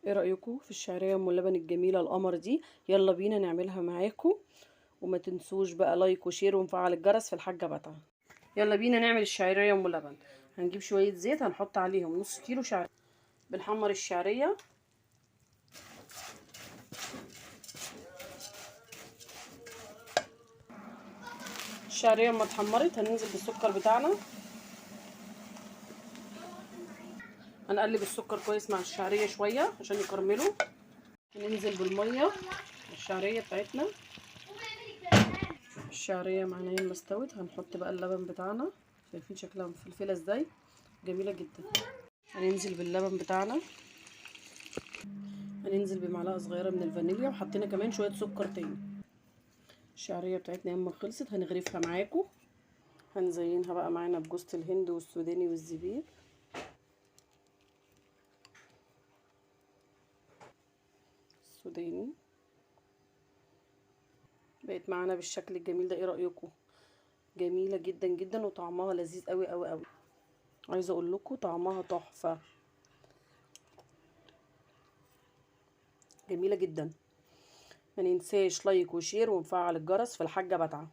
ايه رأيكم في الشعرية ام اللبن الجميلة القمر دي؟ يلا بينا نعملها معاكم. وما تنسوش بقى لايك وشير ومفعل الجرس في الحاجة بتاعها. يلا بينا نعمل الشعرية ام اللبن. هنجيب شوية زيت، هنحط عليهم نص كيلو شعرية. بنحمر الشعرية. الشعرية اما اتحمرت هننزل بالسكر بتاعنا. هنقلب السكر كويس مع الشعرية شوية عشان يكرملوا. هننزل بالمية الشعرية بتاعتنا. الشعرية معانا لما استوت هنحط بقى اللبن بتاعنا. شايفين شكلها مفلفلة ازاي؟ جميلة جدا. هننزل باللبن بتاعنا. هننزل بمعلقة صغيرة من الفانيليا، وحطينا كمان شوية سكر تاني. الشعرية بتاعتنا لما خلصت هنغرفها معاكم. هنزينها بقى معانا بجوزة الهند والسوداني والزبيب. السوداني بقت معانا بالشكل الجميل ده. ايه رأيكم؟ جميلة جدا جدا وطعمها لذيذ قوي قوي قوي. عايزة اقول لكم طعمها تحفة، جميلة جدا. ما ننساش لايك وشير ونفعل الجرس في الحاجة بتاعه.